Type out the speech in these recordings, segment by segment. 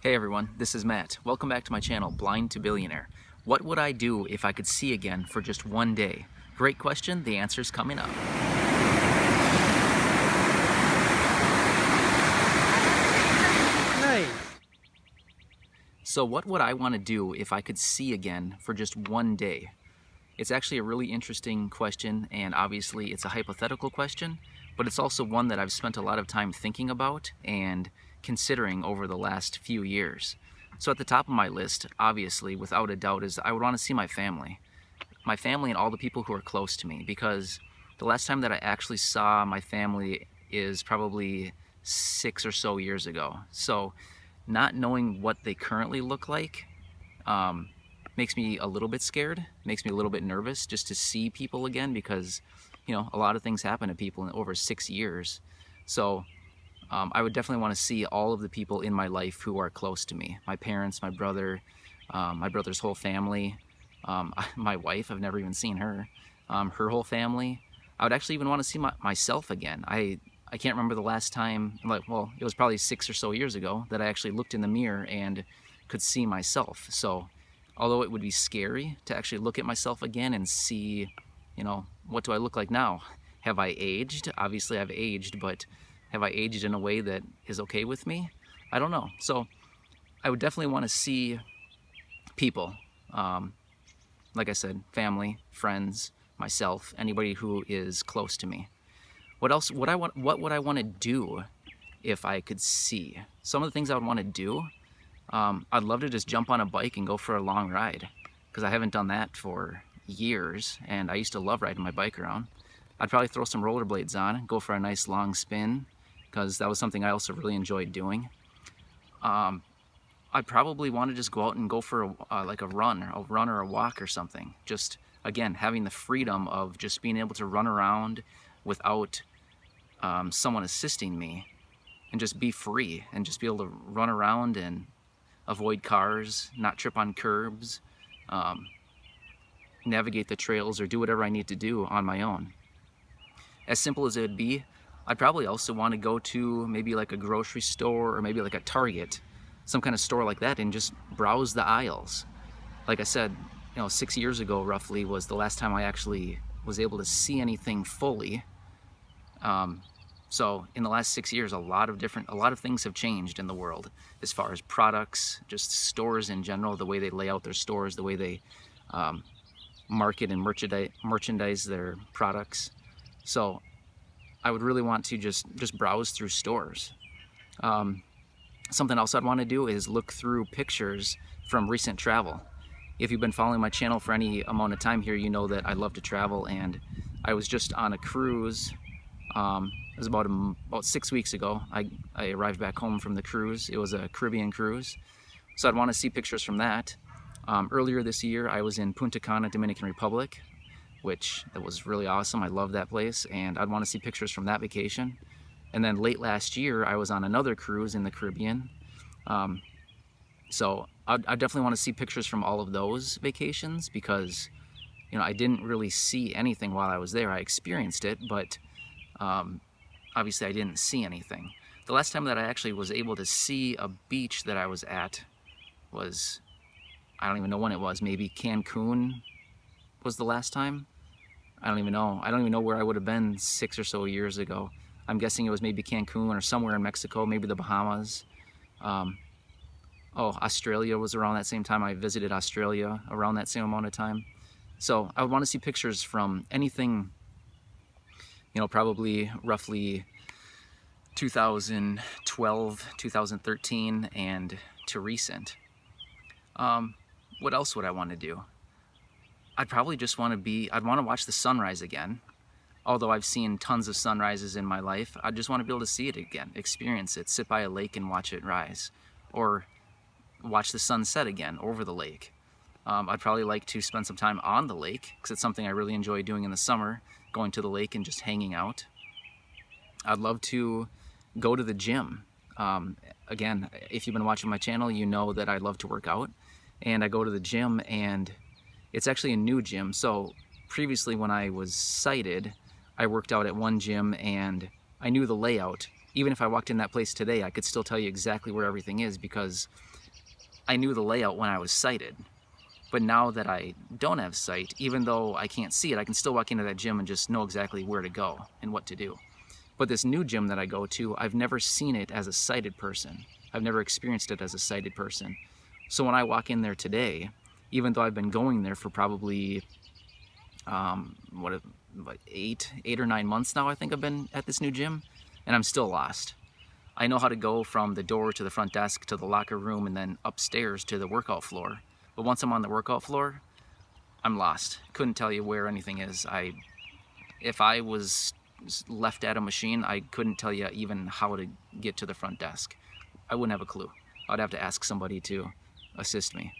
Hey everyone, this is Matt. Welcome back to my channel, Blind to Billionaire. What would I do if I could see again for just one day? Great question, the answer's coming up. Nice. So what would I want to do if I could see again for just one day? It's actually a really interesting question, and obviously it's a hypothetical question, but it's also one that I've spent a lot of time thinking about and considering over the last few years. So at the top of my list, obviously, without a doubt, is I would want to see my family. My family and all the people who are close to me, because the last time that I actually saw my family is probably 6 or so years ago. So not knowing what they currently look like makes me a little bit scared, makes me a little bit nervous just to see people again, because a lot of things happen to people in over 6 years. So I would definitely want to see all of the people in my life who are close to me. My parents, my brother's whole family, my wife, I've never even seen her, her whole family. I would actually even want to see myself again. I can't remember the last time, it was probably 6 or so years ago that I actually looked in the mirror and could see myself. So although it would be scary to actually look at myself again and see, what do I look like now? Have I aged? Obviously I've aged, but have I aged in a way that is okay with me? I don't know. So I would definitely want to see people. Like I said, family, friends, myself, anybody who is close to me. What else? What would I want to do if I could see? Some of the things I would want to do, I'd love to just jump on a bike and go for a long ride, because I haven't done that for years, and I used to love riding my bike around. I'd probably throw some rollerblades on, go for a nice long spin, because that was something I also really enjoyed doing. I'd probably want to just go out and go for a run or a walk or something. Just, again, having the freedom of just being able to run around without someone assisting me, and just be free and just be able to run around and avoid cars, not trip on curbs, navigate the trails, or do whatever I need to do on my own. As simple as it would be, I'd probably also want to go to maybe like a grocery store or maybe like a Target, some kind of store like that, and just browse the aisles. Like I said, 6 years ago roughly was the last time I actually was able to see anything fully. So in the last 6 years, a lot of things have changed in the world as far as products, just stores in general, the way they lay out their stores, the way they market and merchandise their products. So I would really want to just browse through stores. Something else I'd want to do is look through pictures from recent travel. If you've been following my channel for any amount of time here, you know that I love to travel, and I was just on a cruise. It was about 6 weeks ago. I arrived back home from the cruise. It was a Caribbean cruise, so I'd want to see pictures from that. Earlier this year, I was in Punta Cana, Dominican Republic, which was really awesome. I love that place, and I'd want to see pictures from that vacation. And then late last year, I was on another cruise in the Caribbean. So I definitely want to see pictures from all of those vacations, because I didn't really see anything while I was there. I experienced it, but obviously I didn't see anything. The last time that I actually was able to see a beach that I was at was, I don't even know when it was, maybe Cancun was the last time. I don't even know where I would have been 6 or so years ago. I'm guessing it was maybe Cancun or somewhere in Mexico, maybe the Bahamas. Australia was around that same time. I visited Australia around that same amount of time. So I would want to see pictures from anything, probably roughly 2012, 2013, and to recent. What else would I want to do? I'd probably just want to watch the sunrise again. Although I've seen tons of sunrises in my life, I just want to be able to see it again, experience it, sit by a lake and watch it rise, or watch the sunset again over the lake. I'd probably like to spend some time on the lake, because it's something I really enjoy doing in the summer, going to the lake and just hanging out. I'd love to go to the gym. Again, if you've been watching my channel, you know that I love to work out, and I go to the gym, and it's actually a new gym. So previously when I was sighted, I worked out at one gym and I knew the layout Even if I walked in that place today, I could still tell you exactly where everything is because I knew the layout when I was sighted. But now that I don't have sight, even though I can't see it, I can still walk into that gym and just know exactly where to go and what to do. But this new gym that I go to, I've never seen it as a sighted person. I've never experienced it as a sighted person. So when I walk in there today, even though I've been going there for probably, like 8 or 9 months now, I think I've been at this new gym, and I'm still lost. I know how to go from the door to the front desk to the locker room and then upstairs to the workout floor. But once I'm on the workout floor, I'm lost. Couldn't tell you where anything is. If I was left at a machine, I couldn't tell you even how to get to the front desk. I wouldn't have a clue. I'd have to ask somebody to assist me.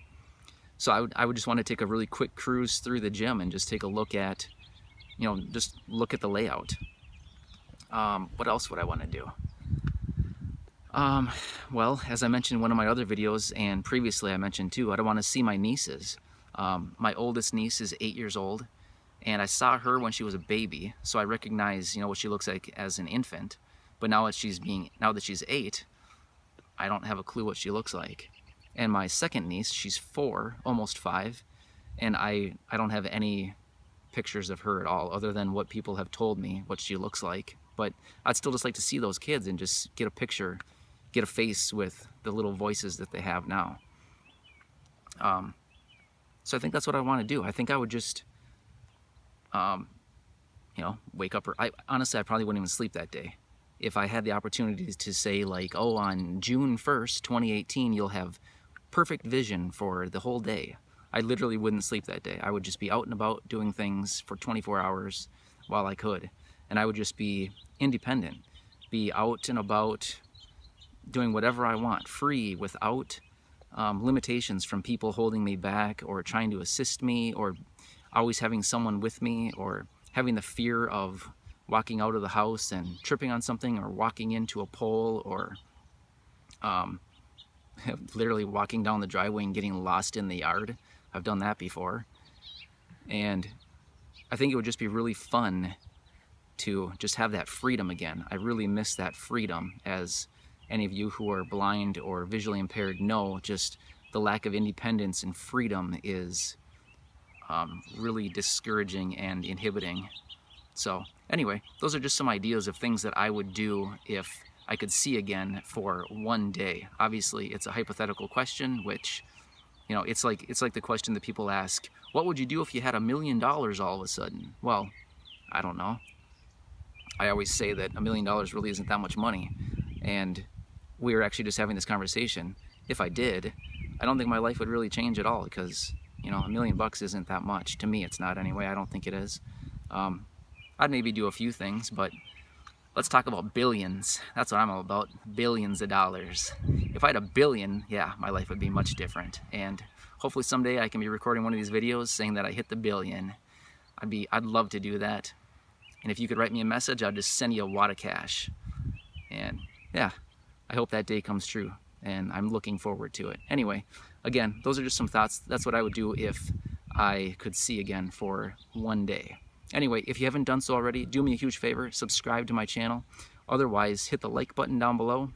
So I would just want to take a really quick cruise through the gym and just take a look at, just look at the layout. What else would I want to do? Well, as I mentioned in one of my other videos, and previously I mentioned too, I want to see my nieces. My oldest niece is 8 years old, and I saw her when she was a baby, so I recognize, what she looks like as an infant. But now that she's 8, I don't have a clue what she looks like. And my second niece, she's 4, almost 5, and I don't have any pictures of her at all, other than what people have told me what she looks like. But I'd still just like to see those kids and just get a picture, get a face with the little voices that they have now. So I think that's what I want to do. I think I would just, wake up. Honestly, I probably wouldn't even sleep that day. If I had the opportunity to say, like, oh, on June 1st, 2018, you'll have perfect vision for the whole day, I literally wouldn't sleep that day. I would just be out and about doing things for 24 hours while I could. And I would just be independent, be out and about doing whatever I want, free, without limitations from people holding me back or trying to assist me, or always having someone with me, or having the fear of walking out of the house and tripping on something, or walking into a pole, or literally walking down the driveway and getting lost in the yard. I've done that before. And I think it would just be really fun to just have that freedom again. I really miss that freedom. As any of you who are blind or visually impaired know, just the lack of independence and freedom is really discouraging and inhibiting. So anyway, those are just some ideas of things that I would do if I could see again for one day. Obviously, it's a hypothetical question, which, it's like the question that people ask, what would you do if you had $1 million all of a sudden? Well, I don't know. I always say that $1 million really isn't that much money. And we were actually just having this conversation. If I did, I don't think my life would really change at all, because, $1 million isn't that much. To me, it's not anyway. I don't think it is. I'd maybe do a few things, but let's talk about billions. That's what I'm all about. Billions of dollars. If I had $1 billion, yeah, my life would be much different. And hopefully someday I can be recording one of these videos saying that I hit the billion. I'd love to do that. And if you could write me a message, I'd just send you a wad of cash. And yeah, I hope that day comes true. And I'm looking forward to it. Anyway, again, those are just some thoughts. That's what I would do if I could see again for one day. Anyway, if you haven't done so already, do me a huge favor, subscribe to my channel. Otherwise, hit the like button down below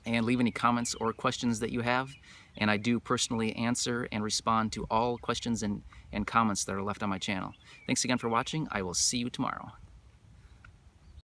and leave any comments or questions that you have. And I do personally answer and respond to all questions and comments that are left on my channel. Thanks again for watching. I will see you tomorrow.